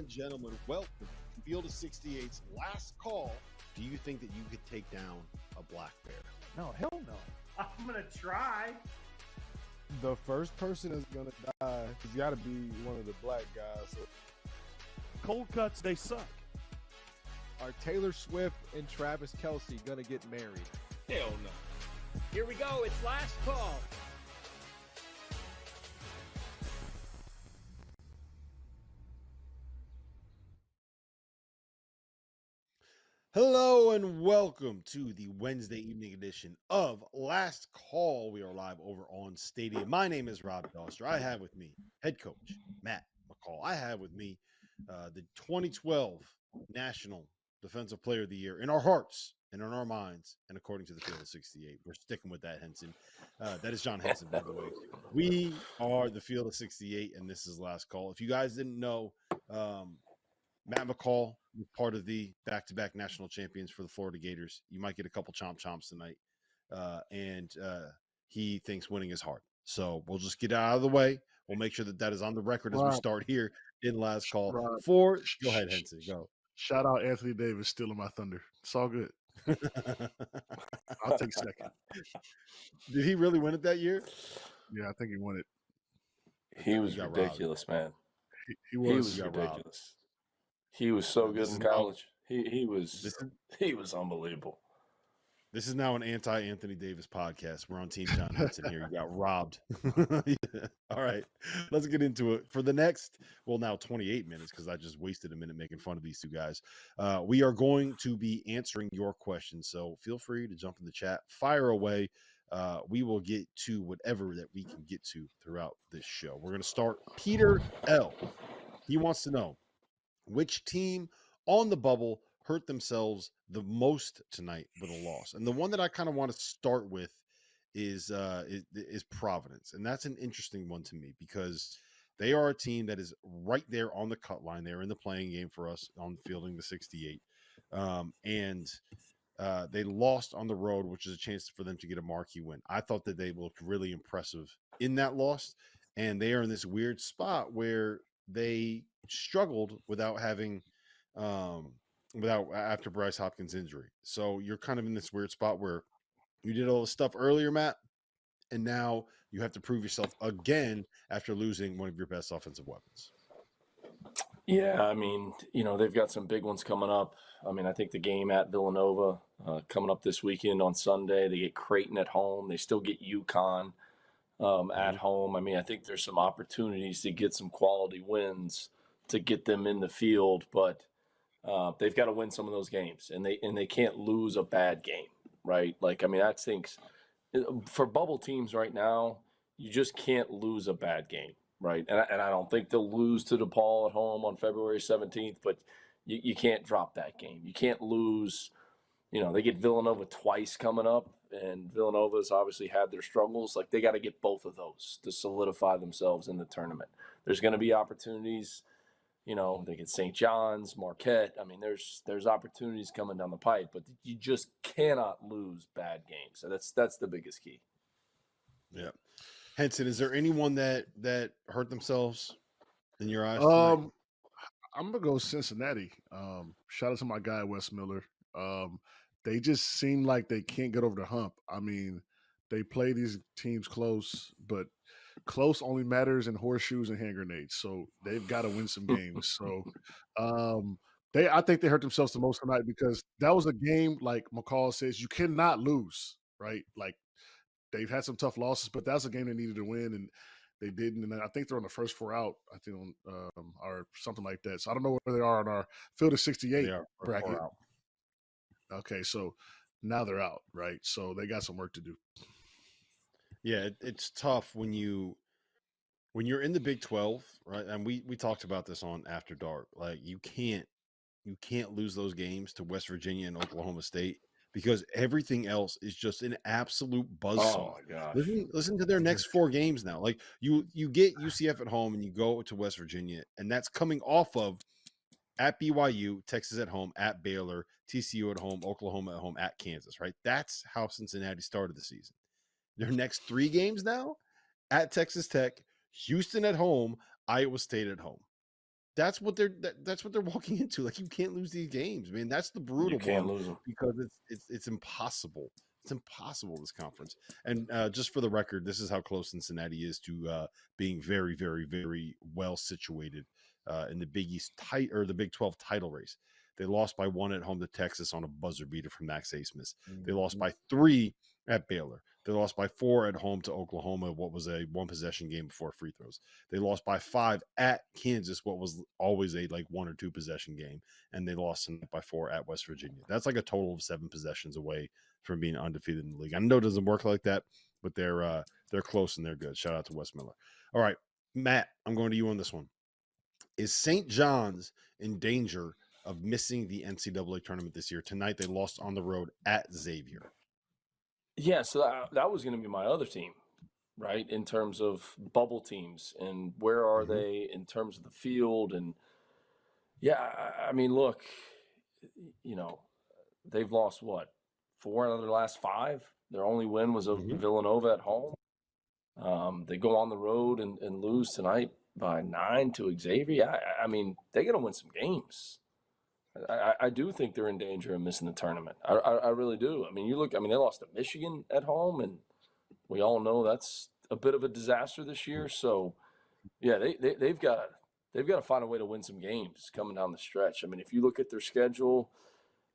and gentlemen, welcome to Field of 68's last call. Do you think that you could take down a black bear? No, hell no. I'm going to try. The first person that's going to die has got to be one of the black guys. So. Cold cuts, they suck. Are Taylor Swift and Travis Kelce going to get married? Hell no. Here we go. It's last call. Hello and welcome to the Wednesday evening edition of Last Call. We are live over on Stadium. My name is Rob Doster. I have with me head coach Matt McCall. I have with me the 2012 National Defensive Player of the Year in our hearts and in our minds, and according to the Field of 68. We're sticking with that, Henson. That is John Henson, by the way. We are the Field of 68, and this is Last Call. If you guys didn't know, Matt McCall was part of the back-to-back national champions for the Florida Gators. You might get a couple chomps tonight, and he thinks winning is hard. So we'll just get out of the way. We'll make sure that that is on the record as we start here in Last Call. Rob, Go ahead, Henson. Go. Shout out Anthony Davis stealing my thunder. It's all good. I'll take second. Did he really win it that year? Yeah, I think he won it. He was ridiculous, man. He was ridiculous. Robbed. He was so good in college. He was unbelievable. This is now an anti-Anthony Davis podcast. We're on Team John Henson here. You got robbed. Yeah. All right, let's get into it. For the next, now 28 minutes, because I just wasted a minute making fun of these two guys. We are going to be answering your questions, so feel free to jump in the chat. Fire away. We will get to whatever that we can get to throughout this show. We're going to start. Peter L. He wants to know, which team on the bubble hurt themselves the most tonight with a loss? And the one that I kind of want to start with is Providence. And that's an interesting one to me because they are a team that is right there on the cut line. They're in the playing game for us on fielding the 68. And they lost on the road, which is a chance for them to get a marquee win. I thought that they looked really impressive in that loss. And they are in this weird spot where they struggled without having after Bryce Hopkins' injury. So you're kind of in this weird spot where you did all this stuff earlier, Matt, and now you have to prove yourself again after losing one of your best offensive weapons. Yeah, I mean, they've got some big ones coming up. I mean, I think the game at Villanova coming up this weekend on Sunday. They get Creighton at home. They still get UConn at home. I mean, I think there's some opportunities to get some quality wins to get them in the field, but they've got to win some of those games, and they can't lose a bad game, right? Like, I mean, that stinks. For bubble teams right now, you just can't lose a bad game, right? And I don't think they'll lose to DePaul at home on February 17th, but you can't drop that game. You can't lose. They get Villanova twice coming up, and Villanova's obviously had their struggles. Like, they got to get both of those to solidify themselves in the tournament. There's going to be opportunities. They get St. John's, Marquette. I mean, there's opportunities coming down the pipe, but you just cannot lose bad games. So that's the biggest key. Yeah. Henson, is there anyone that hurt themselves in your eyes? I'm going to go Cincinnati. Shout out to my guy, Wes Miller. They just seem like they can't get over the hump. I mean, they play these teams close, but close only matters in horseshoes and hand grenades. So they've got to win some games. So I think they hurt themselves the most tonight because that was a game, like McCall says, you cannot lose, right? Like, they've had some tough losses, but that's a game they needed to win, and they didn't. And I think they're on the first 4 out, I think, or something like that. So I don't know where they are on our Field of 68 bracket. Okay, so now they're out, right? So they got some work to do. Yeah, it's tough when you're in the Big 12, right? And we talked about this on After Dark. Like, you can't lose those games to West Virginia and Oklahoma State because everything else is just an absolute buzzsaw. Oh my gosh. Listen to their next 4 games now. Like, you get UCF at home and you go to West Virginia, and that's coming off of at BYU, Texas at home, at Baylor, TCU at home, Oklahoma at home, at Kansas, right? That's how Cincinnati started the season. Their next 3 games now, at Texas Tech, Houston at home, Iowa State at home. that's what they're walking into. Like, you can't lose these games, man. That's the brutal You can't one lose them. because it's impossible. It's impossible, this conference. And just for the record, this is how close Cincinnati is to being very, very, very well situated in the Big East the Big 12 title race. They lost by 1 at home to Texas on a buzzer beater from Max Asmus. They lost by 3 at Baylor. They lost by 4 at home to Oklahoma, what was a 1-possession game before free throws. They lost by 5 at Kansas, what was always a 1 or 2 possession game, and they lost by 4 at West Virginia. That's like a total of 7 possessions away from being undefeated in the league. I know it doesn't work like that, but they're close and they're good. Shout out to Wes Miller. All right, Matt, I'm going to you on this one. Is St. John's in danger of missing the NCAA tournament this year? Tonight they lost on the road at Xavier. Yeah, so that was going to be my other team, right, in terms of bubble teams and where are they in terms of the field. And, yeah, I mean, look, they've lost, 4 out of their last 5? Their only win was over Villanova at home. They go on the road and lose tonight by 9 to Xavier. I mean, they got to win some games. I do think they're in danger of missing the tournament. I really do. I mean, they lost to Michigan at home, and we all know that's a bit of a disaster this year. So, yeah, they've got to find a way to win some games coming down the stretch. I mean, if you look at their schedule,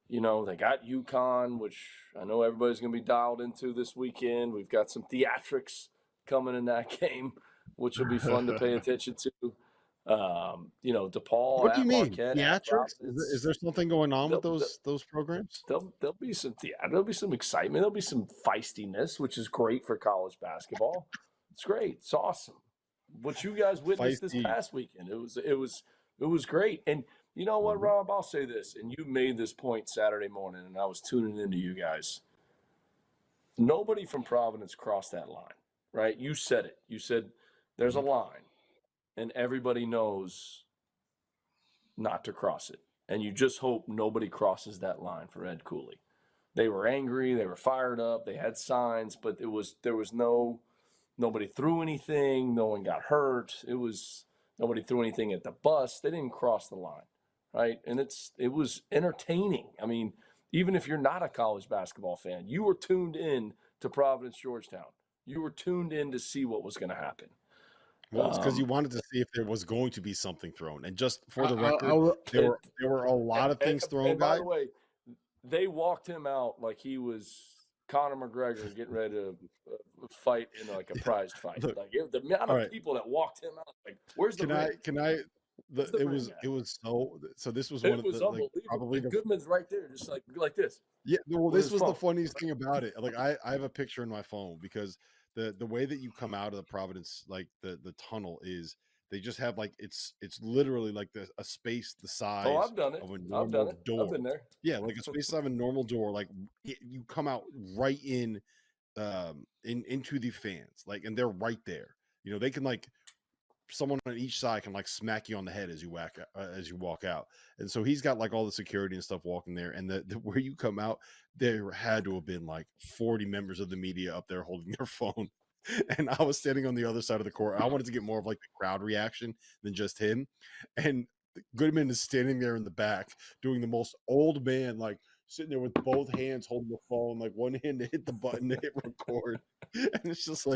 they got UConn, which I know everybody's going to be dialed into this weekend. We've got some theatrics coming in that game, which will be fun to pay attention to. DePaul. What do you mean? Marquette, Theatrics? Is there something going on with those programs? There'll be some there'll be some excitement. There'll be some feistiness, which is great for college basketball. It's great. It's awesome. What you guys witnessed this past weekend, it was great. And you know what, Rob? I'll say this, and you made this point Saturday morning, and I was tuning into you guys. Nobody from Providence crossed that line, right? You said it. You said there's a line, and everybody knows not to cross it. And you just hope nobody crosses that line for Ed Cooley. They were angry. They were fired up. They had signs, but there was nobody threw anything. No one got hurt. Nobody threw anything at the bus. They didn't cross the line, right? And it was entertaining. I mean, even if you're not a college basketball fan, you were tuned in to Providence, Georgetown. You were tuned in to see what was going to happen. Well, it's because you wanted to see if there was going to be something thrown. And just for the record, there were a lot of things thrown, and by the way, they walked him out like he was Conor McGregor getting ready to fight in like a prized fight. Look, like the amount of people that walked him out, like, where's the ring? So this was it one of was the unbelievable. probably Goodman's right there, just like this. Yeah, well, this was the funniest thing about it. Like, I have a picture in my phone because the way that you come out of the Providence, like the tunnel, is they just have like it's literally like a space the size I've done it. of a normal door. I've been there. Yeah, like a space of a normal door. Like you come out right into the fans, like, and they're right there. They can someone on each side can smack you on the head as you walk out. And so he's got all the security and stuff walking there. And the where you come out, there had to have been 40 members of the media up there holding their phone. And I was standing on the other side of the court. I wanted to get more of the crowd reaction than just him. And Goodman is standing there in the back doing the most old man, sitting there with both hands holding the phone, one hand to hit the button to hit record. And it's just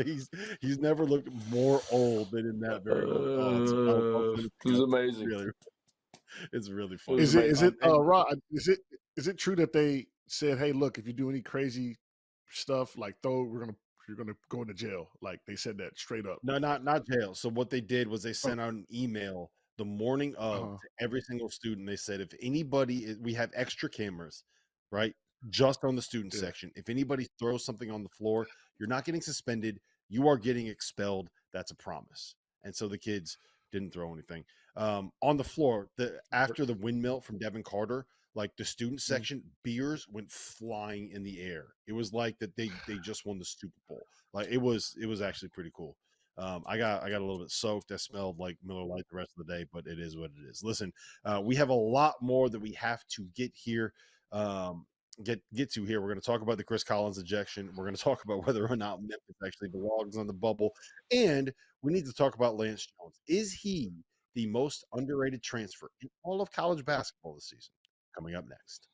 he's never looked more old than in that very moment. It was amazing. It's really fun. Is it true that they said, hey, look, if you do any crazy stuff, you're gonna go into jail? Like, they said that straight up. No, not jail. So what they did was they sent out an email the morning of to every single student. They said, if anybody, we have extra cameras, right, just on the student section. If anybody throws something on the floor, you're not getting suspended. You are getting expelled. That's a promise. And so the kids didn't throw anything on the floor. After the windmill from Devin Carter, the student section, beers went flying in the air. It was like that they just won the Super Bowl. It was actually pretty cool. I got a little bit soaked. I smelled like Miller Lite the rest of the day, but it is what it is. Listen, we have a lot more that we have to get here. Get to here. We're going to talk about the Chris Collins ejection. We're going to talk about whether or not Memphis actually belongs on the bubble, and we need to talk about Lance Jones. Is he the most underrated transfer in all of college basketball this season. Coming up next.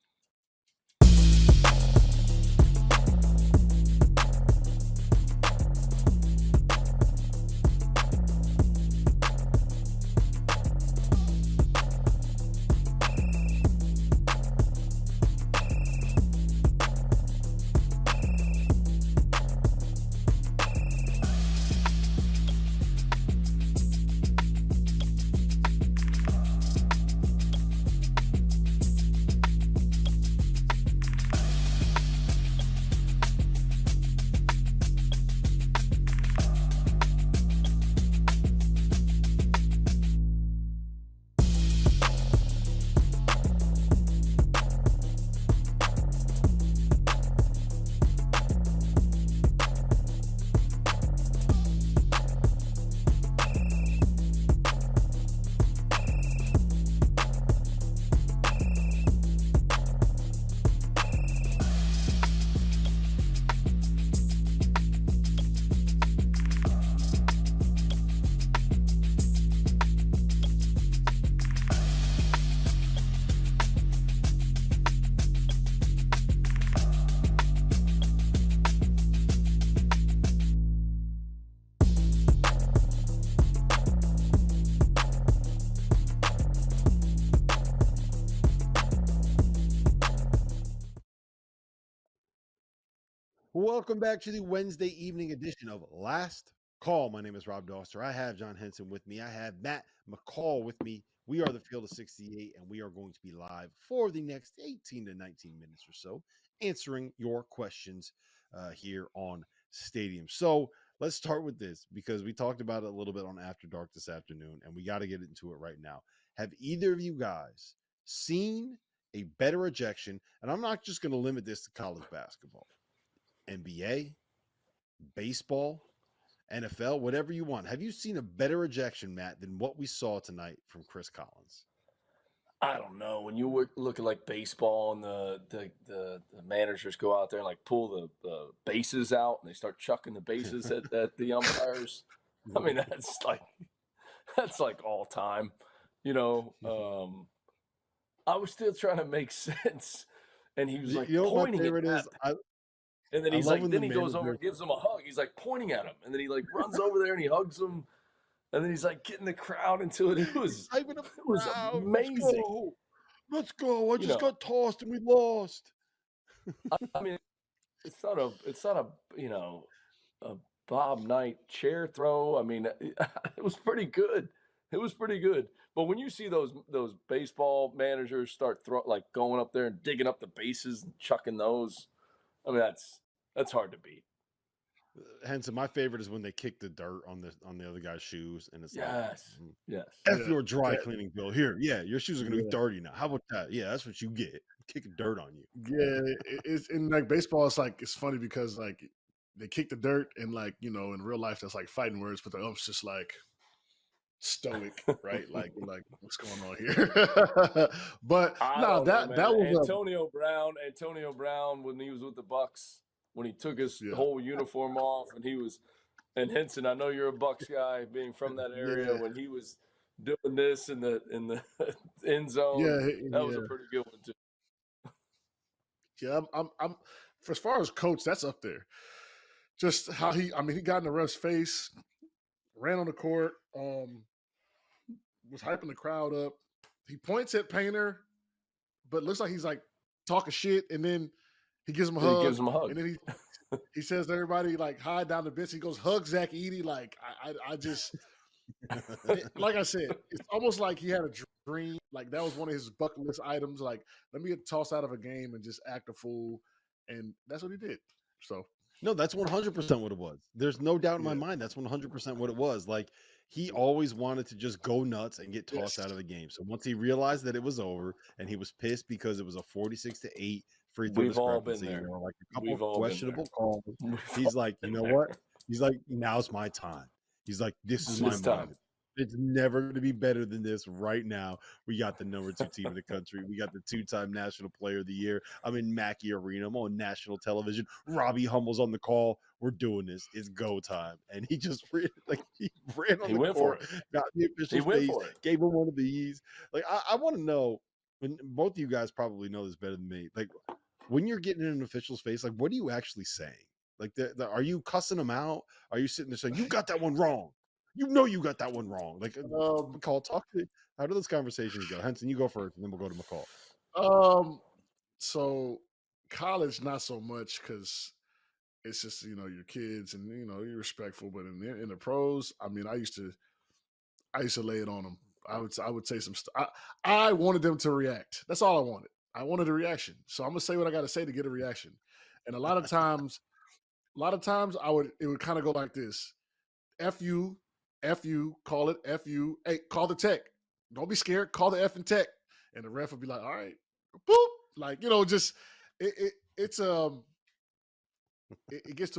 Welcome back to the Wednesday evening edition of Last Call. My name is Rob Doster. I have John Henson with me. I have Matt McCall with me. We are the Field of 68, and we are going to be live for the next 18 to 19 minutes or so, answering your questions here on Stadium. So let's start with this because we talked about it a little bit on After Dark this afternoon, and we got to get into it right now. Have either of you guys seen a better ejection? And I'm not just going to limit this to college basketball. NBA, baseball, NFL, whatever you want. Have you seen a better ejection, Matt, than what we saw tonight from Chris Collins? I don't know. When you look at like baseball and the managers go out there and like pull the bases out and they start chucking the bases at the umpires. I mean, that's like all time. You know, I was still trying to make sense, and he was like pointing at that. And then he's like, then he goes over and gives him a hug. He's like pointing at him. And then he like runs over there and he hugs him. And then he's like getting the crowd into it. It was amazing. Let's go. I just got tossed and we lost. I mean, it's not a a Bob Knight chair throw. I mean, it was pretty good. It was pretty good. But when you see those baseball managers start going up there and digging up the bases and chucking those, I mean, that's hard to beat. Henson, my favorite is when they kick the dirt on the other guy's shoes, and it's yes. F your dry cleaning bill. Here, your shoes are gonna be dirty now. How about that? Yeah, that's what you get. Kicking dirt on you. Yeah, it's in like baseball. It's funny because like they kick the dirt, and like in real life that's like fighting words, but the ump's just like stoic, right? like what's going on here? But no, that was Antonio Brown when he was with the Bucks, when he took his whole uniform off, and Henson, I know you're a Bucks guy, being from that area, when he was doing this in the end zone. That was a pretty good one too. Yeah, I'm as far as coach, that's up there. Just how he got in the ref's face, ran on the court, was hyping the crowd up. He points at Painter, but looks like he's like talking shit, and then he gives him a hug. And then he says to everybody, like, hide down the bench. He goes, hug Zach Edey. Like, I just like I said, it's almost like he had a dream. Like that was one of his bucket list items. Like, let me get tossed out of a game and just act a fool. And that's what he did. So no, that's 100% what it was. There's no doubt in my mind. That's 100% what it was. Like, he always wanted to just go nuts and get tossed out of the game. So once he realized that it was over, and he was pissed because it was a 46-8 free throw discrepancy, like a couple of questionable calls. He's like, you know what? He's like, now's my time. He's like, this is my moment. It's never going to be better than this right now. We got the number 2 team in the country. We got the 2-time National Player of the Year. I'm in Mackey Arena. I'm on national television. Robbie Hummels on the call. We're doing this. It's go time. And he just ran on the court, got the official's face, gave him one of these. Like, I want to know, and both of you guys probably know this better than me. Like, when you're getting in an official's face, like, what are you actually saying? Like, are you cussing them out? Are you sitting there saying, you got that one wrong? You know you got that one wrong. Like, McCall, talk to me. How do those conversations go? Henson, you go first, and then we'll go to McCall. So college, not so much, because it's just, your kids and, you're respectful. But in the pros, I mean, I used to lay it on them. I would say some stuff. I wanted them to react. That's all I wanted. I wanted a reaction. So I'm gonna say what I got to say to get a reaction. And a lot of times it would kind of go like this: F you, call it F you. Hey, call the tech. Don't be scared. Call the effing tech. And the ref would be like, all right, boop. Like, just it gets to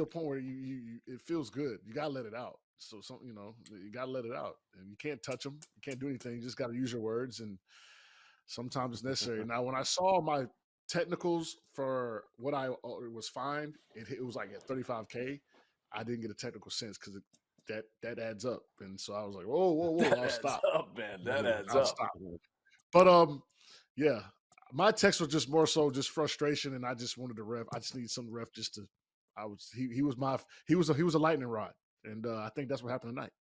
a point where you it feels good. You gotta let it out. So you gotta let it out, and you can't touch them. You can't do anything. You just gotta use your words, and sometimes it's necessary. Now, when I saw my technicals for what I was fined, it was like at 35K. I didn't get a technical sense because that adds up, and so I was like, whoa, I'll stop. Up, man. That adds up. Stop. But yeah, my text was just more so just frustration, and I just wanted the ref. I just need some ref just to. He was a lightning rod, and I think that's what happened tonight.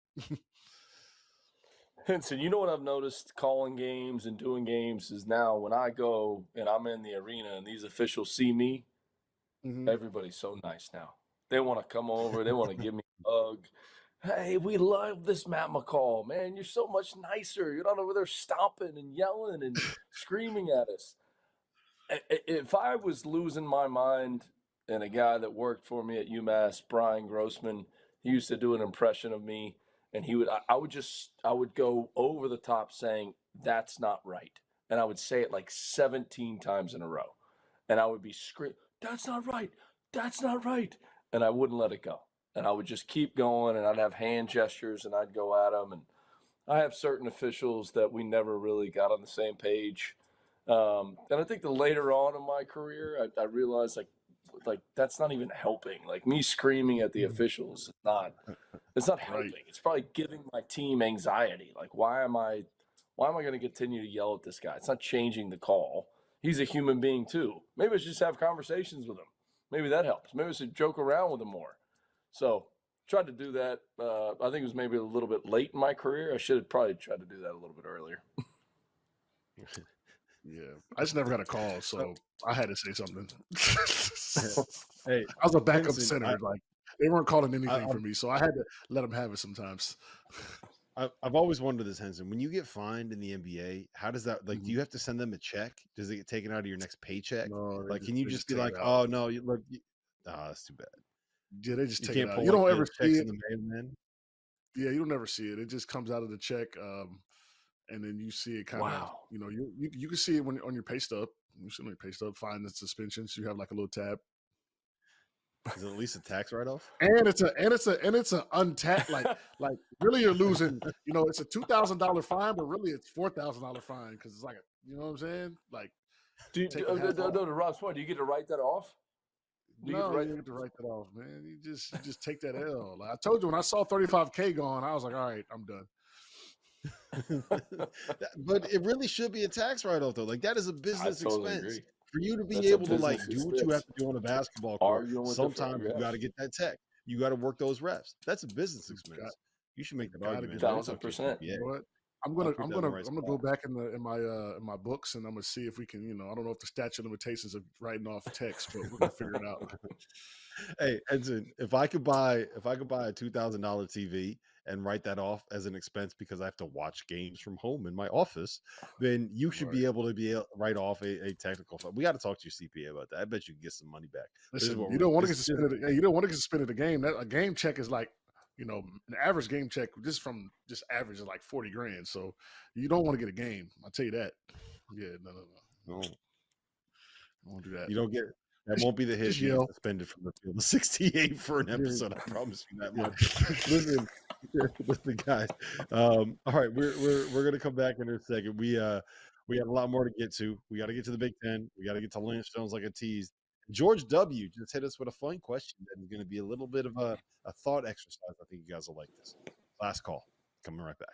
Henson, you know what I've noticed calling games and doing games is now when I go and I'm in the arena and these officials see me, everybody's so nice now. They want to come over. They want to give me a hug. Hey, we love this Matt McCall. Man, you're so much nicer. You're not over there stomping and yelling and screaming at us. If I was losing my mind, and a guy that worked for me at UMass, Brian Grossman, he used to do an impression of me, and I would go over the top saying, that's not right. And I would say it like 17 times in a row. And I would be screaming, that's not right. That's not right. And I wouldn't let it go. And I would just keep going, and I'd have hand gestures, and I'd go at them. And I have certain officials that we never really got on the same page. And I think the later on in my career, I realized like that's not even helping. Like me screaming at the officials, it's not helping. Right. It's probably giving my team anxiety. Like, why am I going to continue to yell at this guy? It's not changing the call. He's a human being too. Maybe I should just have conversations with him. Maybe that helps. Maybe I should joke around with him more. So tried to do that. I think it was maybe a little bit late in my career. I should have probably tried to do that a little bit earlier. Yeah, I just never got a call, so I had to say something. Hey, I was a backup center. Like, they weren't calling anything for me, so I had to let them have it sometimes. I've always wondered this, Henson. When you get fined in the NBA, how does that, like, do you have to send them a check? Does it get taken out of your next paycheck? No, like, can you just be like, oh, no, that's too bad. Yeah, they just take it out. You don't ever see it. Yeah, you don't ever see it. It just comes out of the check, and then you see it kind of, you can see it on your pay stub. You see on your pay stub, fine and suspensions. You have like a little tab. Is it at least a tax write-off? And it's an untaxed, like really you're losing. It's a $2,000 fine, but really it's $4,000 fine because it's like you know what I'm saying? Like, to Rob's point, do you get to write that off? You don't get to write that off, man. You just take that L. Like I told you, when I saw 35K going, I was like, all right, I'm done. But it really should be a tax write-off, though. Like, that is a business expense. Agree. For you to be able to do what you have to do on a basketball court, sometimes you got to get that tech. You got to work those refs. That's a business expense. You should make that argument. 1,000%. Yeah. You know what? I'm gonna go back in my books, and I'm gonna see if we can. I don't know if the statute of limitations of writing off text, but we're gonna figure it out. Hey, Edson, if I could buy a $2,000 TV and write that off as an expense because I have to watch games from home in my office, then you should be able to write off a technical fine. We got to talk to your CPA about that. I bet you can get some money back. Listen, you don't want to get suspended. You don't want to get suspended a game. A game check is like, an average game check just average is like $40,000. So you don't want to get a game. I'll tell you that. Yeah, no. I won't do that. You don't get. That won't be the hit. You suspended from the field. 68 for an episode. I promise you that much. Listen, Listen, guys. All right, we're gonna come back in a second. We got a lot more to get to. We got to get to the Big Ten. We got to get to Lance Jones like a tease. George W. just hit us with a fun question that is going to be a little bit of a thought exercise. I think you guys will like this. Last call. Coming right back.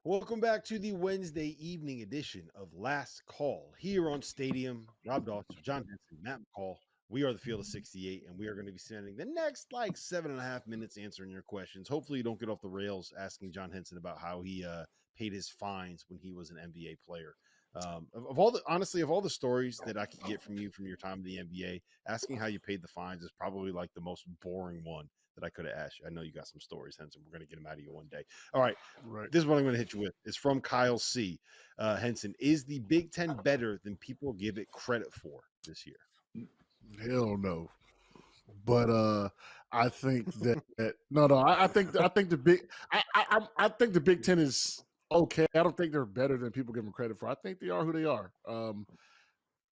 Welcome back to the Wednesday evening edition of Last Call here on Stadium. Rob Dawson, John Henson, Matt McCall. We are the Field of 68, and we are going to be spending the next 7.5 minutes answering your questions. Hopefully, you don't get off the rails asking John Henson about how he paid his fines when he was an NBA player. Of all the stories that I could get from you from your time in the NBA, asking how you paid the fines is probably the most boring one that I could have asked you. I know you got some stories, Henson. We're going to get them out of you one day. All right. This is what I'm going to hit you with. It's from Kyle C. Henson. Is the Big Ten better than people give it credit for this year? Hell no. But I think that I think the Big Ten is okay. I don't think they're better than people give them credit for. I think they are who they are.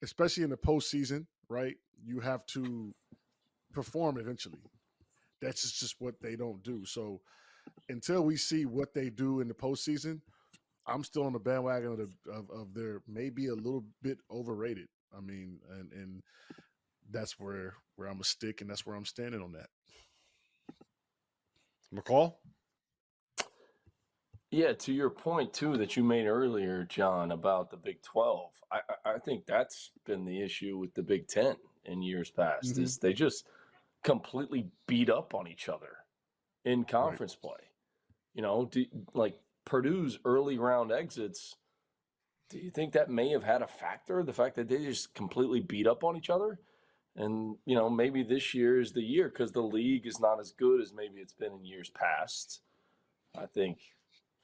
Especially in the postseason, right? You have to perform eventually. That's just what they don't do. So until we see what they do in the postseason, I'm still on the bandwagon of their maybe a little bit overrated. I mean, and that's where I'm gonna stick, and that's where I'm standing on that. McCall? Yeah, to your point too that you made earlier, John, about the Big 12. I think that's been the issue with the Big 10 in years past is they just completely beat up on each other in conference play. You know, Purdue's early round exits, do you think that may have had a factor, the fact that they just completely beat up on each other? And, maybe this year is the year because the league is not as good as maybe it's been in years past. I think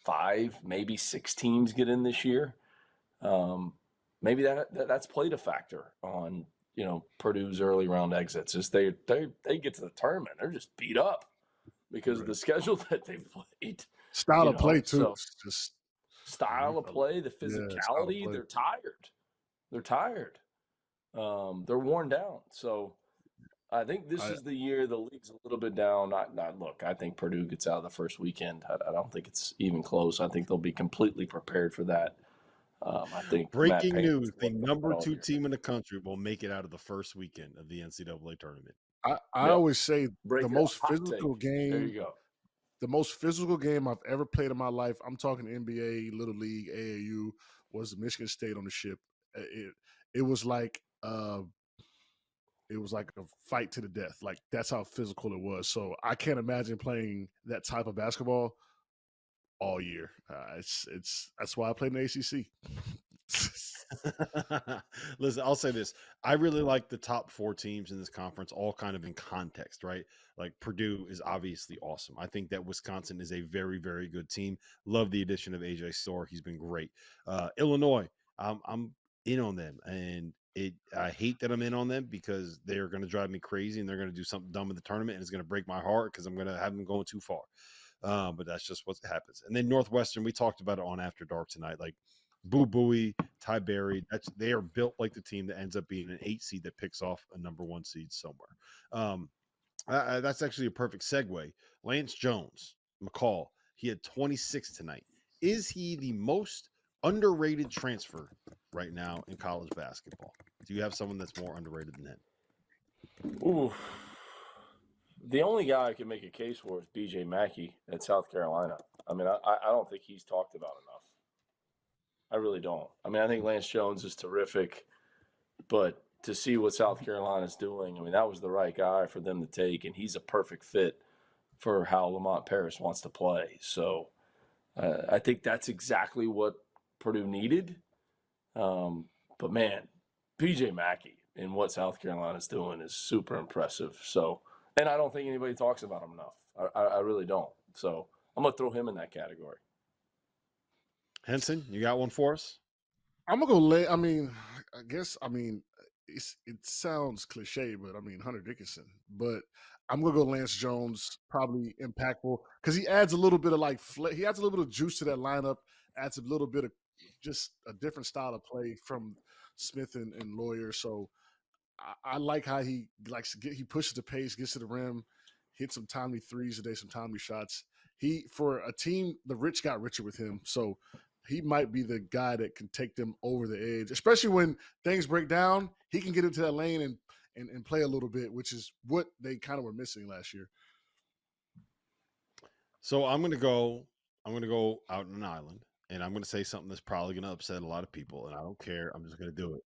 5, maybe 6 teams get in this year. Maybe that's played a factor on, Purdue's early round exits. Is they get to the tournament, they're just beat up because of the schedule that they've played. Style of play too. So just style of play, the physicality. They're tired. They're tired. They're worn down. So I think this is the year the league's a little bit down. Look, I think Purdue gets out of the first weekend. I don't think it's even close. I think they'll be completely prepared for that. I think breaking news: the number 2 team in the country will make it out of the first weekend of the NCAA tournament. I always say the most physical game. There you go. The most physical game I've ever played in my life, I'm talking NBA, Little League, AAU, was Michigan State on the ship. It was like a fight to the death. Like, that's how physical it was. So I can't imagine playing that type of basketball all year. That's why I played in the ACC. Listen, I'll say this. I really like the top 4 teams in this conference, all kind of in context, right? Like, Purdue is obviously awesome. I think that Wisconsin is a very, very good team. Love the addition of AJ Storr. He's been great. Illinois, I'm in on them. And I hate that I'm in on them because they're going to drive me crazy and they're going to do something dumb in the tournament and it's going to break my heart because I'm going to have them going too far. But that's just what happens. And then Northwestern, we talked about it on After Dark tonight. Like Boo Booey, Ty Berry, they are built like the team that ends up being an 8 seed that picks off a number 1 seed somewhere. That's actually a perfect segue. Lance Jones, McCall, he had 26 tonight. Is he the most underrated transfer right now in college basketball? Do you have someone that's more underrated than him? Ooh. The only guy I can make a case for is B.J. Mackey at South Carolina. I mean, I don't think he's talked about enough. I really don't. I mean, I think Lance Jones is terrific, but to see what South Carolina's doing, I mean, that was the right guy for them to take, and he's a perfect fit for how Lamont Paris wants to play. So I think that's exactly what Purdue needed. But, man, B.J. Mackey and what South Carolina's doing is super impressive. So, and I don't think anybody talks about him enough. I really don't. So I'm going to throw him in that category. Henson, you got one for us? I'm gonna go. I mean, I guess. I mean, it sounds cliche, but I mean Hunter Dickinson. But I'm gonna go Lance Jones. Probably impactful because he adds a little bit of he adds a little bit of juice to that lineup. Adds a little bit of just a different style of play from Smith and Lawyer. So I like how he likes to he pushes the pace, gets to the rim, hits some timely threes today, some timely shots. For a team, the rich got richer with him. So he might be the guy that can take them over the edge, especially when things break down. He can get into that lane and play a little bit, which is what they kind of were missing last year. So I'm gonna go out on an island, and I'm gonna say something that's probably gonna upset a lot of people, and I don't care. I'm just gonna do it.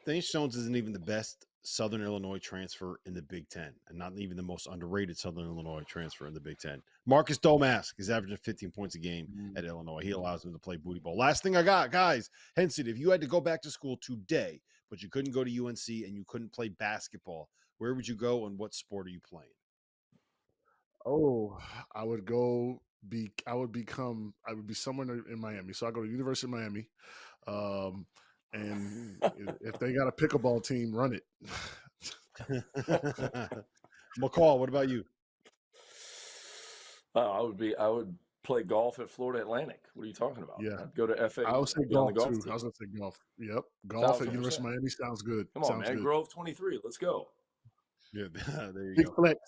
Lance Jones isn't even the best Southern Illinois transfer in the Big Ten, and not even the most underrated Southern Illinois transfer in the Big Ten. Marcus Domask is averaging 15 points a game at Illinois. He allows them to play booty ball. Last thing I got, guys, Henson, if you had to go back to school today, but you couldn't go to UNC and you couldn't play basketball, where would you go and what sport are you playing? Oh, I would be somewhere in Miami. So I go to University of Miami. And if they got a pickleball team, run it. McCall, what about you? I would play golf at Florida Atlantic. What are you talking about? Yeah. I'd go to FA. I would say golf too. I was going to say golf. Yep. Golf 1,000%. at University of Miami sounds good. Come on, sounds man. Good. Grove 23. Let's go. Yeah, there you Big go. flex.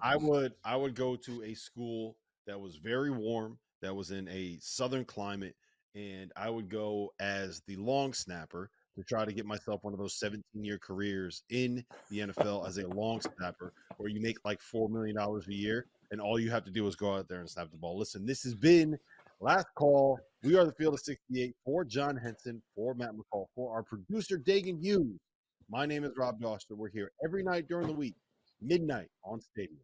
I would go to a school that was very warm, that was in a southern climate, and I would go as the long snapper to try to get myself one of those 17-year careers in the NFL as a long snapper, where you make like $4 million a year, and all you have to do is go out there and snap the ball. Listen, this has been Last Call. We are the Field of 68 for John Henson, for Matt McCall, for our producer Dagan Hughes. My name is Rob Doster. We're here every night during the week, midnight on Stadium.